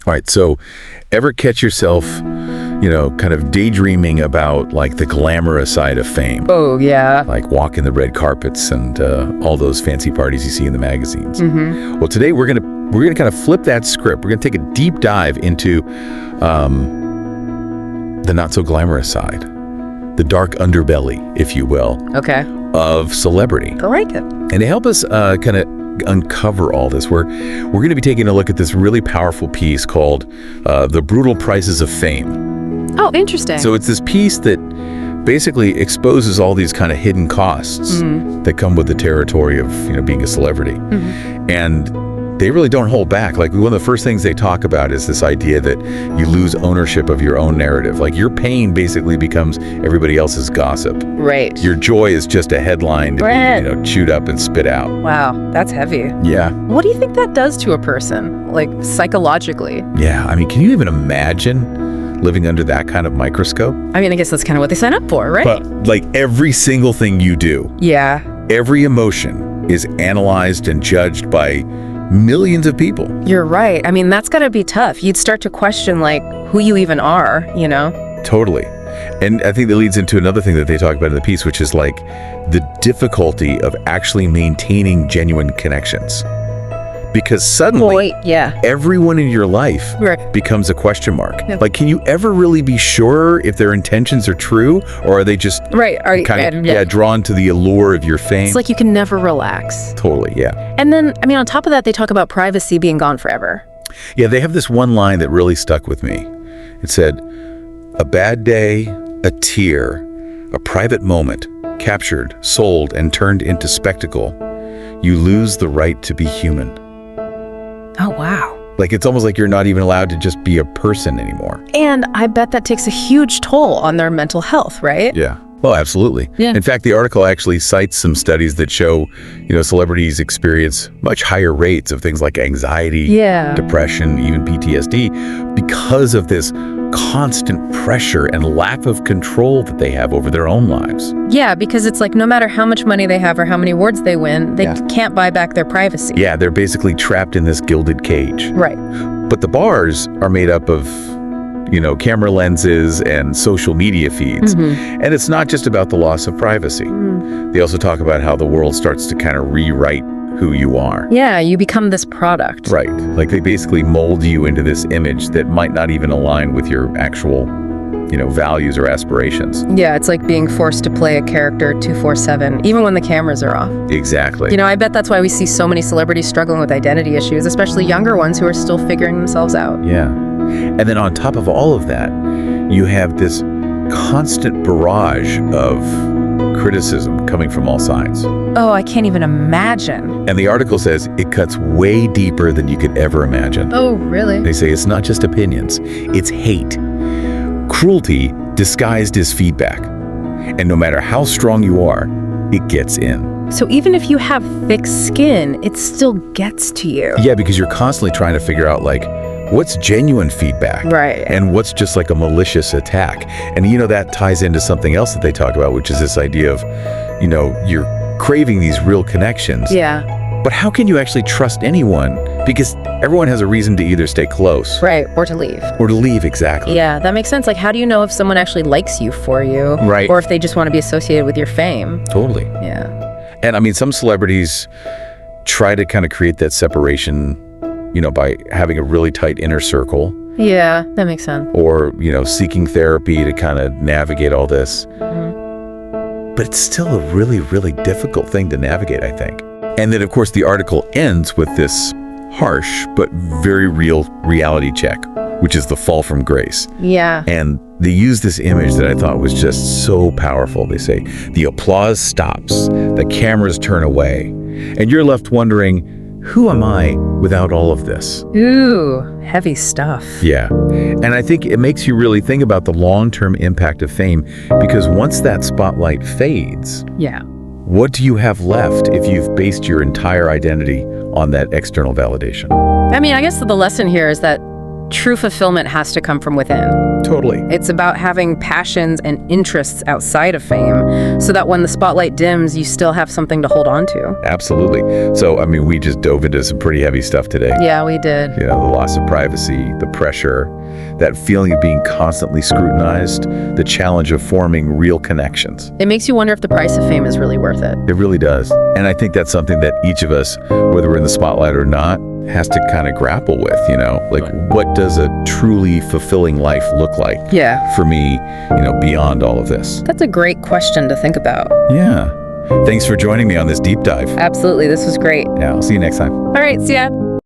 All right, so ever catch yourself, kind of daydreaming about like the glamorous side of fame? Oh, yeah. Like walking the red carpets and all those fancy parties you see in the magazines. Mm-hmm. Well, today we're gonna kind of flip that script. We're gonna take a deep dive into the not so glamorous side, the dark underbelly, if you will, Okay. of celebrity. I like it. And to help us kind of uncover all this, we're going to be taking a look at this really powerful piece called The Brutal Prices of Fame. Oh, interesting. So it's this piece that basically exposes all these kind of hidden costs that come with the territory of being a celebrity. And they really don't hold back. Like, one of the first things they talk about is this idea that you lose ownership of your own narrative. Like, your pain basically becomes everybody else's gossip. Right. Your joy is just a headline to be, chewed up and spit out. Wow, that's heavy. Yeah. What do you think that does to a person, like psychologically? Yeah, I mean, can you even imagine living under that kind of microscope? I mean, I guess that's kind of what they sign up for, right? But like every single thing you do, Yeah. every emotion is analyzed and judged by millions of people. You're right. I mean, that's got to be tough. You'd start to question, like, who you even are, Totally. And I think that leads into another thing that they talk about in the piece, which is like the difficulty of actually maintaining genuine connections. Because suddenly, everyone in your life becomes a question mark. Yep. Like, can you ever really be sure if their intentions are true, or are they just kind of drawn to the allure of your fame? It's like you can never relax. Totally, yeah. And then, I mean, on top of that, they talk about privacy being gone forever. Yeah, they have this one line that really stuck with me. It said, "A bad day, a tear, a private moment, captured, sold, and turned into spectacle. You lose the right to be human." Oh, wow. Like, it's almost like you're not even allowed to just be a person anymore. And I bet that takes a huge toll on their mental health, right? Yeah. Oh, absolutely. Yeah. In fact, the article actually cites some studies that show, celebrities experience much higher rates of things like anxiety, depression, even PTSD, because of this constant pressure and lack of control that they have over their own lives. Yeah, because it's like no matter how much money they have or how many awards they win, they can't buy back their privacy. Yeah, they're basically trapped in this gilded cage. Right. But the bars are made up of camera lenses and social media feeds. And it's not just about the loss of privacy. They also talk about how the world starts to kind of rewrite who you are. Yeah, you become this product. Right. Like, they basically mold you into this image that might not even align with your actual, values or aspirations. Yeah, it's like being forced to play a character 24/7, even when the cameras are off. Exactly. I bet that's why we see so many celebrities struggling with identity issues, especially younger ones who are still figuring themselves out. Yeah. And then on top of all of that, you have this constant barrage of criticism coming from all sides. Oh, I can't even imagine. And the article says it cuts way deeper than you could ever imagine. Oh, really? They say it's not just opinions, it's hate. Cruelty disguised as feedback. And no matter how strong you are, it gets in. So even if you have thick skin, it still gets to you. Yeah, because you're constantly trying to figure out, like, what's genuine feedback? Right. And what's just like a malicious attack? And that ties into something else that they talk about, which is this idea of, you're craving these real connections. Yeah. But how can you actually trust anyone? Because everyone has a reason to either stay close. Right, or to leave. Or to leave, exactly. Yeah, that makes sense. Like, how do you know if someone actually likes you for you? Right. Or if they just want to be associated with your fame? Totally. Yeah. And I mean, some celebrities try to kind of create that separation, by having a really tight inner circle. Yeah, that makes sense. Or, seeking therapy to kind of navigate all this. But it's still a really, really difficult thing to navigate, I think. And then, of course, the article ends with this harsh but very real reality check, which is the fall from grace. Yeah. And they use this image that I thought was just so powerful. They say, the applause stops, the cameras turn away, and you're left wondering, who am I without all of this? Ooh, heavy stuff. Yeah. And I think it makes you really think about the long-term impact of fame, because once that spotlight fades, what do you have left if you've based your entire identity on that external validation? I mean, I guess the lesson here is that true fulfillment has to come from within. Totally. It's about having passions and interests outside of fame so that when the spotlight dims, you still have something to hold on to. Absolutely. So, I mean, we just dove into some pretty heavy stuff today. Yeah, we did. You know, the loss of privacy, the pressure, that feeling of being constantly scrutinized, the challenge of forming real connections. It makes you wonder if the price of fame is really worth it. It really does. And I think that's something that each of us, whether we're in the spotlight or not, has to kind of grapple with, you know? Like, what does a truly fulfilling life look like Yeah. for me, you know, beyond all of this? That's a great question to think about. Yeah. Thanks for joining me on this deep dive. Absolutely. This was great. Yeah, I'll see you next time. All right. See ya.